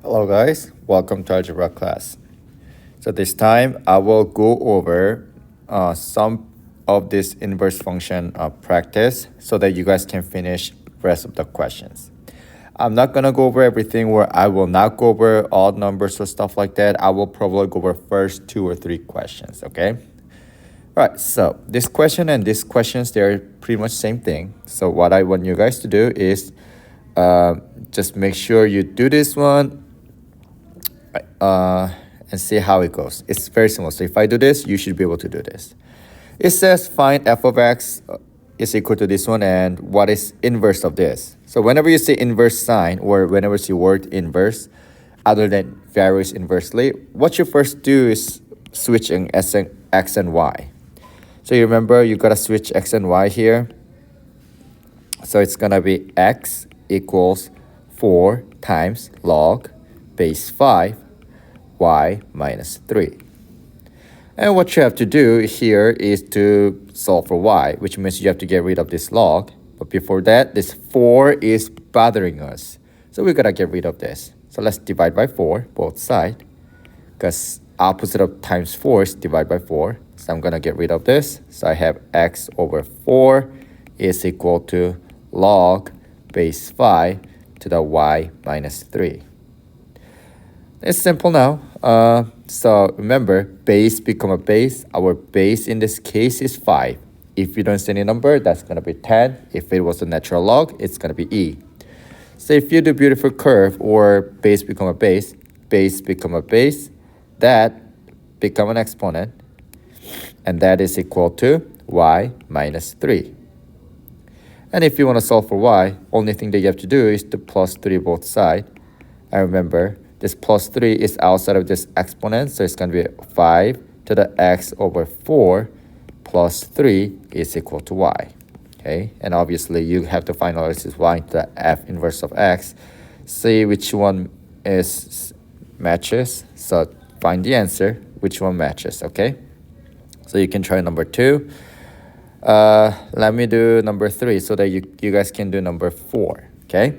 Hello guys, welcome to algebra class. So this time I will go over some of this inverse function practice so that you guys can finish rest of the questions. I'm not gonna go over everything where I will not go over odd numbers or stuff like that. I will probably go over first 2 or 3 questions, okay? All right, so this question and these questions, they're pretty much same thing. So what I want you guys to do is just make sure you do this one and see how it goes. It's very similar. So if I do this, you should be able to do this. It says find f of x is equal to this one and what is inverse of this. So whenever you see inverse sign or whenever you see word inverse other than varies inversely, what you first do is switching x and y. So you remember you gotta switch x and y here. So it's gonna be x equals 4 times log base 5 y minus 3. And what you have to do here is to solve for y, which means you have to get rid of this log. But before that, this 4 is bothering us. So we gotta get rid of this. So let's divide by 4, both sides. Because opposite of times 4 is divide by 4. So I'm gonna get rid of this. So I have x over 4 is equal to log base 5 to the y minus 3. It's simple now. So remember, base become a base. Our base in this case is 5. If you don't see any number, that's going to be 10. If it was a natural log, it's going to be e. So if you do beautiful curve or base become a base become a base, that become an exponent, and that is equal to y minus 3. And if you want to solve for y, only thing that you have to do is to plus 3 both sides. And remember, this plus 3 is outside of this exponent, so it's going to be 5 to the x over 4 plus 3 is equal to y. Okay, and obviously you have to finalize this y to the f inverse of x. See which one is matches. So find the answer, which one matches, okay? So you can try number 2. Let me do number 3 so that you guys can do number 4, okay?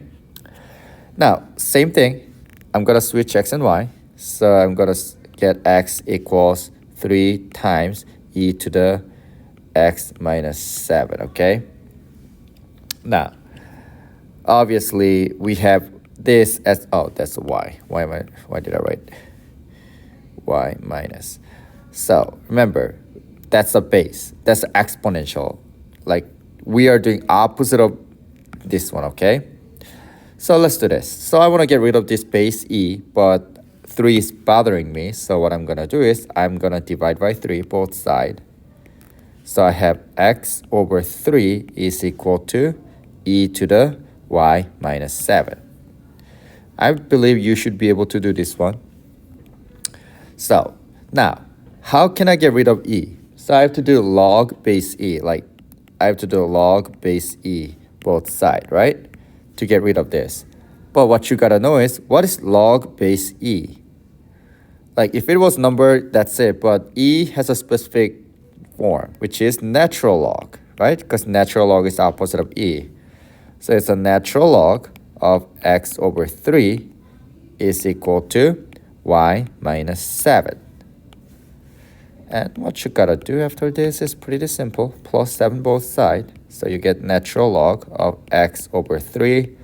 Now, same thing. I'm going to switch x and y. So I'm going to get x equals 3 times e to the x minus 7, okay? Now, obviously, we have this as, oh, that's a y. Why did I write y minus? So remember, that's a base. That's exponential. Like, we are doing opposite of this one, okay? So let's do this. So I want to get rid of this base e, but 3 is bothering me. So what I'm going to do is I'm going to divide by 3 both sides. So I have x over 3 is equal to e to the y minus 7. I believe you should be able to do this one. So now, how can I get rid of e? So I have to do log base e. Like, I have to do log base e both sides, right? To get rid of this. But what you gotta know is, what is log base e? Like, if it was number, that's it. But e has a specific form, which is natural log, right? Because natural log is opposite of e. So it's a natural log of x over 3 is equal to y minus 7. And what you gotta do after this is pretty simple. Plus 7 both sides. So you get natural log of x over 3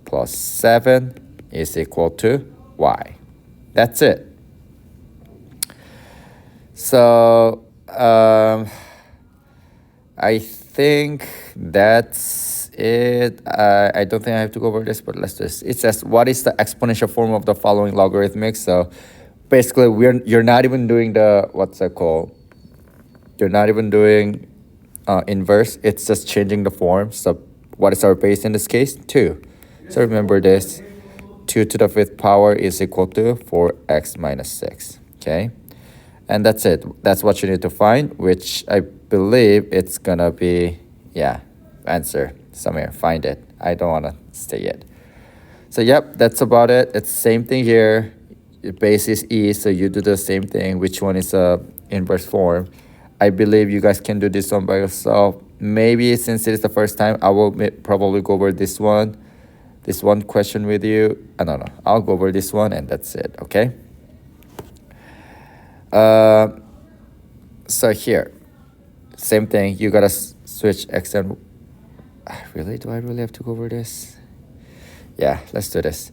plus 7 is equal to y. That's it. So I think that's it. I don't think I have to go over this, but let's just, it says, what is the exponential form of the following logarithmic? So basically, you're not even doing the, what's that called? You're not even doing inverse. It's just changing the form. So what is our base in this case? 2. So remember this. 2 to the 5th power is equal to 4x minus 6. Okay? And that's it. That's what you need to find, which I believe it's going to be, yeah, answer somewhere. Find it. I don't want to stay yet. So, yep, that's about it. It's same thing here. Your base is e, so you do the same thing. Which one is a inverse form? I believe you guys can do this one by yourself. Maybe since it is the first time, I will probably go over this one. this one question with you. I don't know. I'll go over this one and that's it, okay? So here, same thing. You gotta switch X and... Really? Do I really have to go over this? Yeah, let's do this.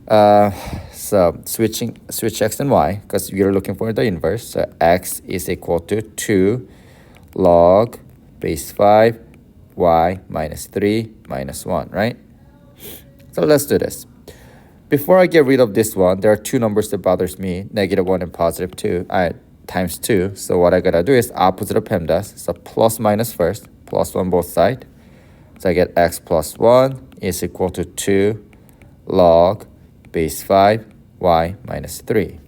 So switch X and Y, because we're looking for the inverse. So X is equal to 2 log base 5 y minus 3 minus 1, right? So let's do this. Before I get rid of this one, there are two numbers that bothers me, -1 and +2, times 2. So what I gotta do is opposite of PEMDAS. So plus minus first, +1 both sides. So I get x plus 1 is equal to 2 log base 5 y minus 3.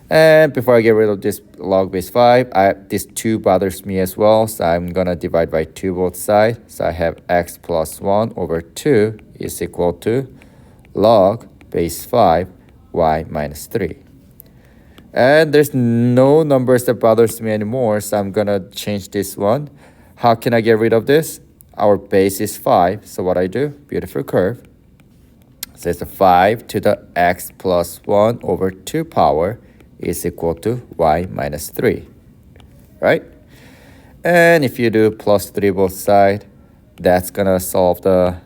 And before I get rid of this log base 5, this 2 bothers me as well. So I'm going to divide by 2 both sides. So I have x plus 1 over 2 is equal to log base 5 y minus 3. And there's no numbers that bothers me anymore. So I'm going to change this one. How can I get rid of this? Our base is 5. So what I do? Beautiful curve. So it's a 5 to the x plus 1 over 2 power is equal to y minus 3, right? And if you do plus 3 both sides, that's going to solve the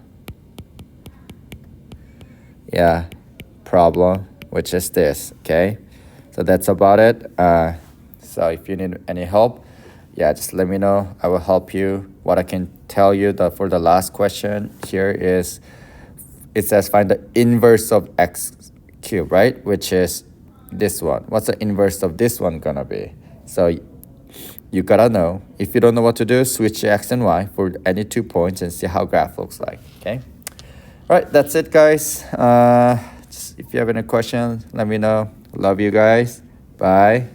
problem, which is this, okay? So that's about it. So if you need any help, just let me know. I will help you. What I can tell you that for the last question here is, it says find the inverse of x cubed, right? Which is this one. What's the inverse of this one gonna be? So you gotta know. If you don't know what to do, switch x and y for any 2 points and see how graph looks like, okay? All right, that's it, guys. If you have any questions, let me know. Love you guys. Bye.